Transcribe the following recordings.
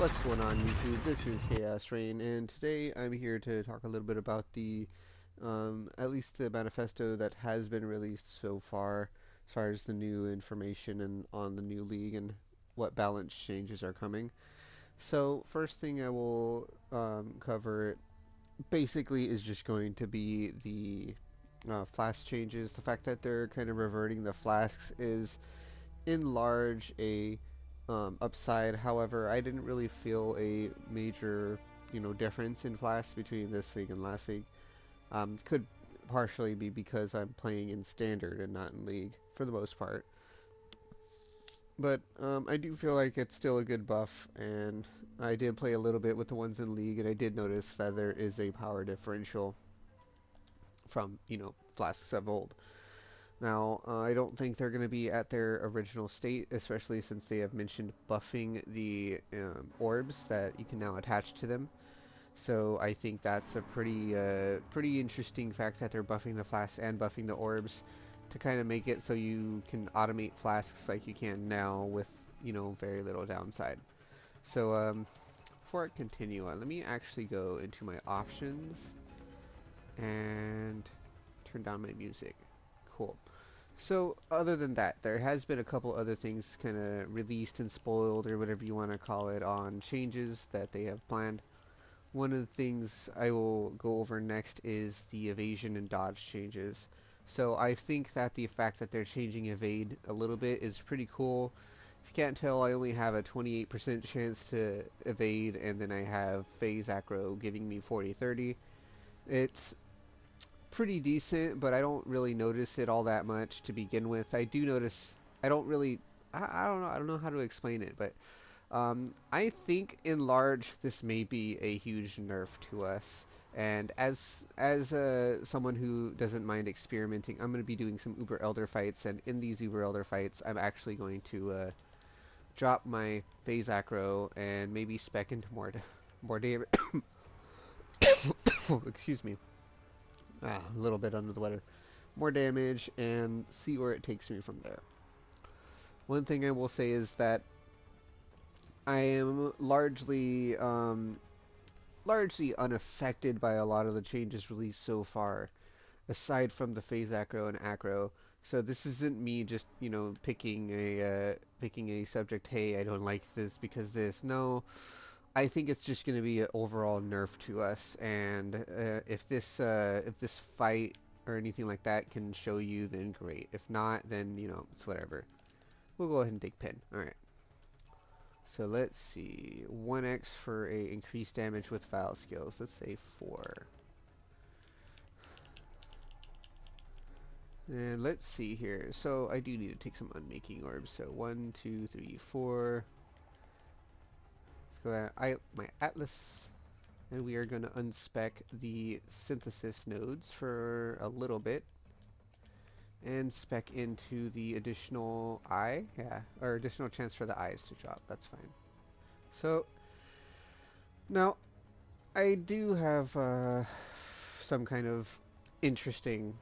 What's going on YouTube? This is Chaos-Reighn, and today I'm here to talk a little bit about at least the manifesto that has been released so far, as far as the new information and on the new league and what balance changes are coming. So first thing I will cover basically is just going to be the flask changes. The fact that they're kind of reverting the flasks is in large a upside. However, I didn't really feel a major, difference in flasks between this league and last league. Could partially be because I'm playing in standard and not in league for the most part. But I do feel like it's still a good buff, and I did play a little bit with the ones in league, and I did notice that there is a power differential from, flasks of old. Now, I don't think they're going to be at their original state, especially since they have mentioned buffing the orbs that you can now attach to them. So I think that's a pretty interesting fact that they're buffing the flasks and buffing the orbs to kind of make it so you can automate flasks like you can now with, very little downside. So before I continue on, let me actually go into my options and turn down my music. Cool. So, other than that, there has been a couple other things kind of released and spoiled, or whatever you want to call it, on changes that they have planned. One of the things I will go over next is the evasion and dodge changes. So, I think that the fact that they're changing evade a little bit is pretty cool. If you can't tell, I only have a 28% chance to evade, and then I have phase acro giving me 40-30. It's pretty decent, but I don't really notice it all that much to begin with. I do notice, I don't really, I don't know how to explain it, but I think in large this may be a huge nerf to us. And as someone who doesn't mind experimenting, I'm going to be doing some Uber Elder fights, and in these Uber Elder fights, I'm actually going to drop my phase acro and maybe spec into more damage. Excuse me. A little bit under the weather. More damage and see where it takes me from there. One thing I will say is that I am largely unaffected by a lot of the changes released so far, aside from the phase acro and acro. So this isn't me just picking a subject. Hey, I don't like this because this. No, I think it's just going to be an overall nerf to us, and if this fight or anything like that can show you, then great. If not, then it's whatever. We'll go ahead and take pin. All right. So let's see, 1x for a increased damage with foul skills. Let's say 4. And let's see here. So I do need to take some unmaking orbs. So 1, 2, 3, 4. Let's go at my Atlas, and we are going to unspec the synthesis nodes for a little bit and spec into the additional eye, or additional chance for the eyes to drop. That's fine. So now I do have some kind of interesting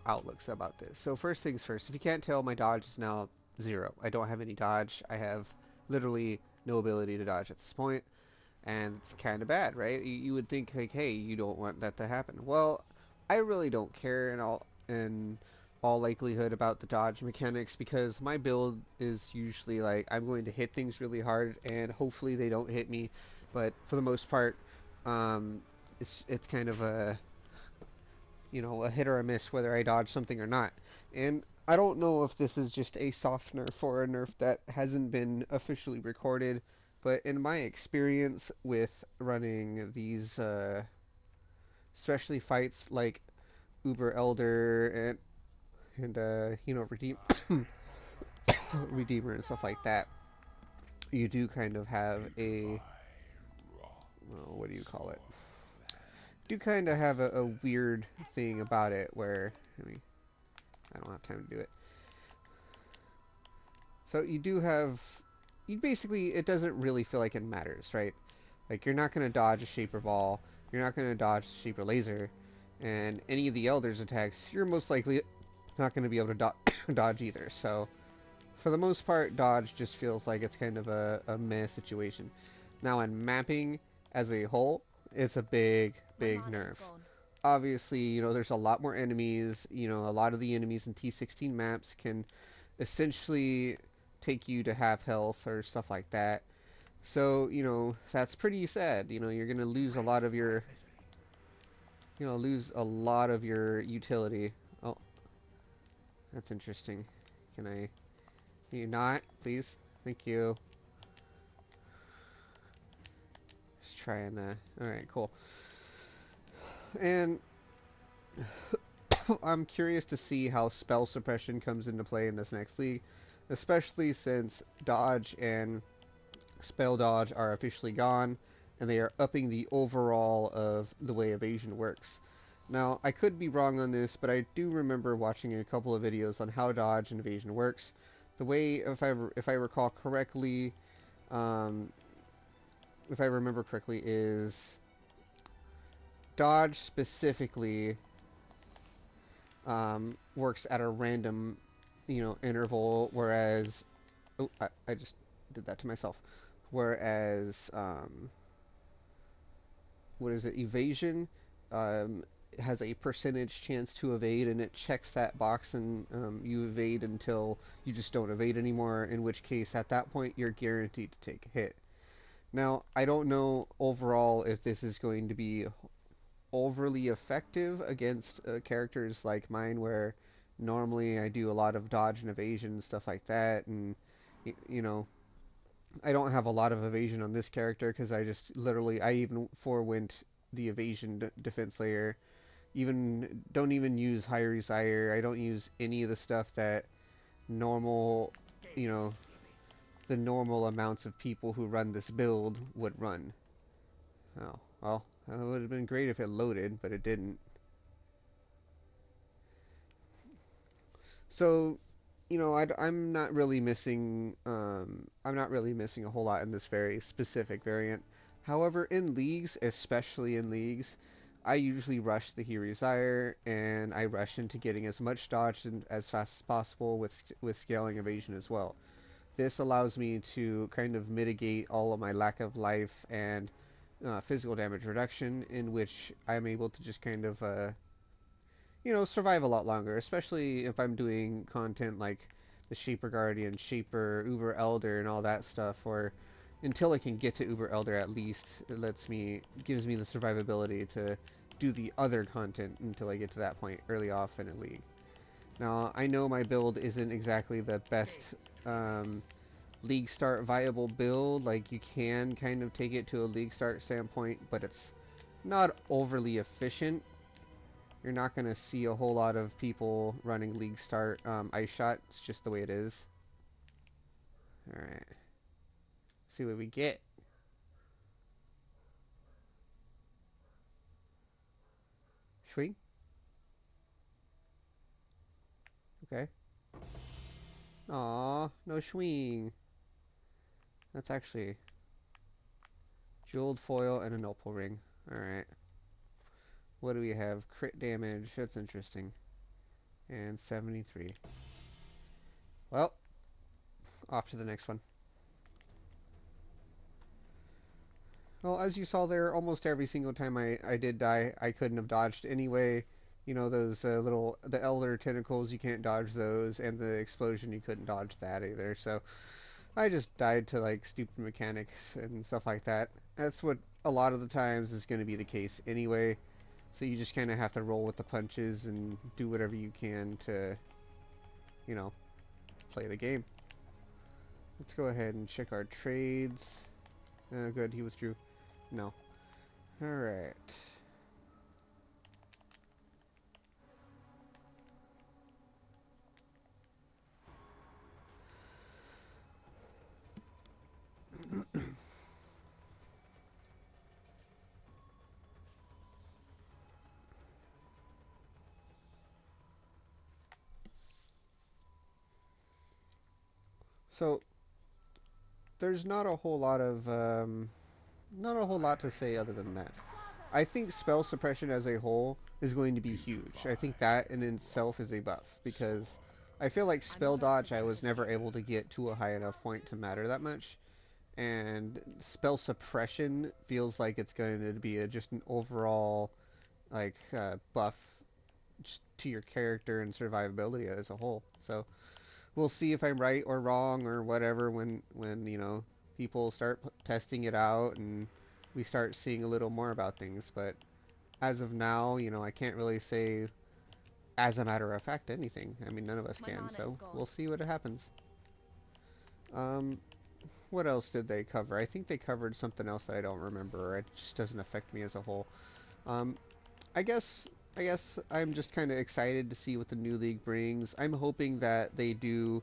outlooks about this. So first things first, if you can't tell, my dodge is now 0. I don't have any dodge. I have literally no ability to dodge at this point, and it's kind of bad, right? You would think like, hey, you don't want that to happen. Well, I really don't care in all likelihood about the dodge mechanics, because my build is usually like I'm going to hit things really hard and hopefully they don't hit me, but for the most part, it's kind of a a hit or a miss whether I dodge something or not. And I don't know if this is just a soft nerf or a nerf that hasn't been officially recorded, but in my experience with running these, especially fights like Uber Elder and Redeemer and stuff like that, you do kind of have a, well, what do you call it? Do kind of have a weird thing about it where, I don't have time to do it. So you basically, it doesn't really feel like it matters, right? Like, you're not going to dodge a Shaper Ball, you're not going to dodge Shaper Laser, and any of the Elders attacks, you're most likely not going to be able to dodge either. So, for the most part, dodge just feels like it's kind of a meh situation. Now in mapping as a whole, it's a big nerf. Obviously, there's a lot more enemies. A lot of the enemies in T16 maps can essentially take you to half health or stuff like that. So, that's pretty sad. You're going to lose a lot of your, utility. Oh, that's interesting. Can you not, please? Thank you. Just trying to, alright, cool. And I'm curious to see how spell suppression comes into play in this next league, especially since dodge and spell dodge are officially gone, and they are upping the overall of the way evasion works. Now, I could be wrong on this, but I do remember watching a couple of videos on how dodge and evasion works. The way, if I recall correctly, um, if I remember correctly, is dodge specifically works at a random, interval, whereas I just did that to myself. Whereas what is it? Evasion um, has a percentage chance to evade, and it checks that box, and you evade until you just don't evade anymore. In which case, at that point, you're guaranteed to take a hit. Now, I don't know overall if this is going to be overly effective against characters like mine, where normally I do a lot of dodge and evasion and stuff like that, and you know, I don't have a lot of evasion on this character because I even forewent the evasion defense layer. Even don't even use high resire. I don't use any of the stuff that normal, you know, the normal amounts of people who run this build would run. Oh, well, it would have been great if it loaded, but it didn't. So, I'm not really missing. I'm not really missing a whole lot in this very specific variant. However, in leagues, especially in leagues, I usually rush the Heresire, and I rush into getting as much dodge as fast as possible with scaling evasion as well. This allows me to kind of mitigate all of my lack of life and physical damage reduction, in which I'm able to just kind of survive a lot longer, especially if I'm doing content like the Shaper Guardian, Shaper, Uber Elder, and all that stuff, or until I can get to Uber Elder at least, gives me the survivability to do the other content until I get to that point early off in a league. Now, I know my build isn't exactly the best league start viable build. Like, you can kind of take it to a league start standpoint, but it's not overly efficient. You're not going to see a whole lot of people running league start ice shot. It's just the way it is. Alright. See what we get. Swing. Okay. Aw, no swing. That's actually jeweled foil and an opal ring. Alright. What do we have? Crit damage. That's interesting. And 73. Well, off to the next one. Well, as you saw there, almost every single time I did die, I couldn't have dodged anyway. Those the elder tentacles, you can't dodge those, and the explosion, you couldn't dodge that either. So I just died to, like, stupid mechanics and stuff like that. That's what a lot of the times is going to be the case anyway. So you just kind of have to roll with the punches and do whatever you can to, play the game. Let's go ahead and check our trades. Good, he withdrew. No. Alright. So, there's not a whole lot of, not a whole lot to say other than that. I think spell suppression as a whole is going to be huge. I think that in itself is a buff, because I feel like spell dodge I was never able to get to a high enough point to matter that much. and spell suppression feels like it's going to be just an overall buff just to your character and survivability as a whole. So we'll see if I'm right or wrong or whatever when people start testing it out and we start seeing a little more about things. But as of now, I can't really say as a matter of fact anything. I mean, none of us can. So we'll see what happens. Um, what else did they cover? I think they covered something else that I don't remember. It just doesn't affect me as a whole. Um, I guess I guess I'm just kind of excited to see what the new league brings. I'm hoping that they do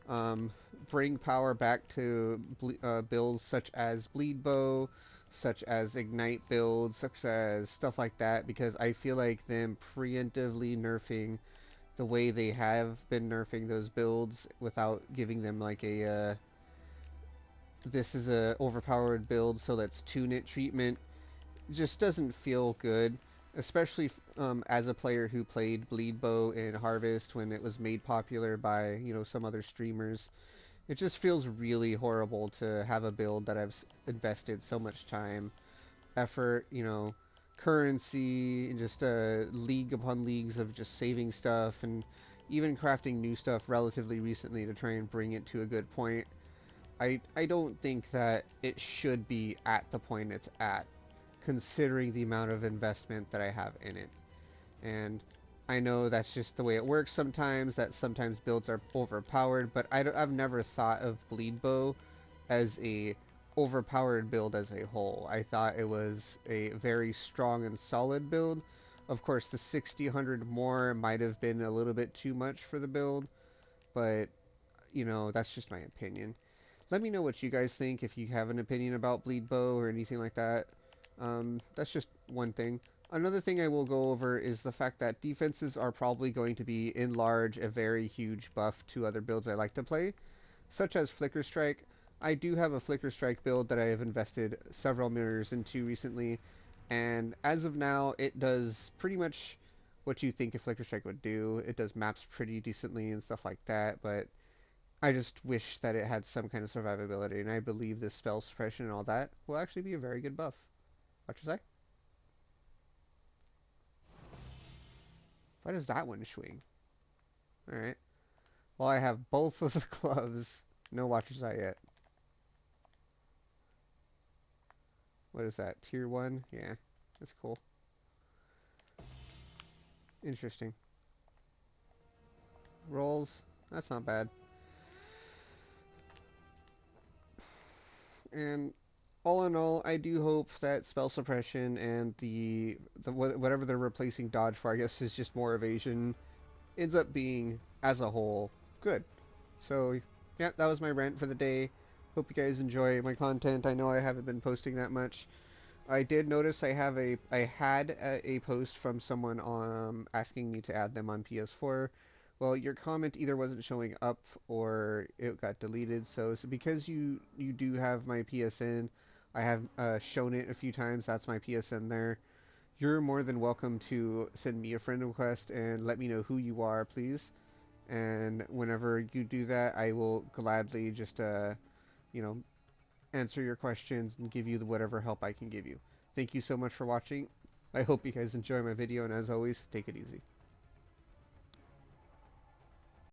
um, bring power back to builds such as Bleed Bow, such as Ignite builds, such as stuff like that, because I feel like them preemptively nerfing the way they have been nerfing those builds without giving them like this is a overpowered build, so let's tune it treatment just doesn't feel good, especially as a player who played Bleed Bow in Harvest when it was made popular by some other streamers. It just feels really horrible to have a build that I've invested so much time, effort, currency, and just league upon leagues of just saving stuff and even crafting new stuff relatively recently to try and bring it to a good point. I don't think that it should be at the point it's at, considering the amount of investment that I have in it. And I know that's just the way it works sometimes, that sometimes builds are overpowered, but I've never thought of Bleed Bow as a overpowered build as a whole. I thought it was a very strong and solid build. Of course, the 60-100 more might have been a little bit too much for the build, but, that's just my opinion. Let me know what you guys think if you have an opinion about Bleed Bow or anything like that. That's just one thing. Another thing I will go over is the fact that defenses are probably going to be, in large, a very huge buff to other builds I like to play, such as Flicker Strike. I do have a Flicker Strike build that I have invested several mirrors into recently, and as of now, it does pretty much what you think a Flicker Strike would do. It does maps pretty decently and stuff like that, but I just wish that it had some kind of survivability, and I believe this spell suppression and all that will actually be a very good buff. What you say? Why does that one swing? Alright. Well, I have both of the gloves. No Watcher's Eye yet. What is that? Tier 1? Yeah. That's cool. Interesting. Rolls. That's not bad. And all in all, I do hope that spell suppression and the whatever they're replacing dodge for, I guess, is just more evasion, ends up being, as a whole, good. So, yeah, that was my rant for the day. Hope you guys enjoy my content. I know I haven't been posting that much. I did notice I had a post from someone asking me to add them on PS4. Well, your comment either wasn't showing up or it got deleted. So because you do have my PSN, I have shown it a few times. That's my PSN there. You're more than welcome to send me a friend request and let me know who you are, please. And whenever you do that, I will gladly just you know, answer your questions and give you whatever help I can give you. Thank you so much for watching. I hope you guys enjoy my video, and as always, take it easy.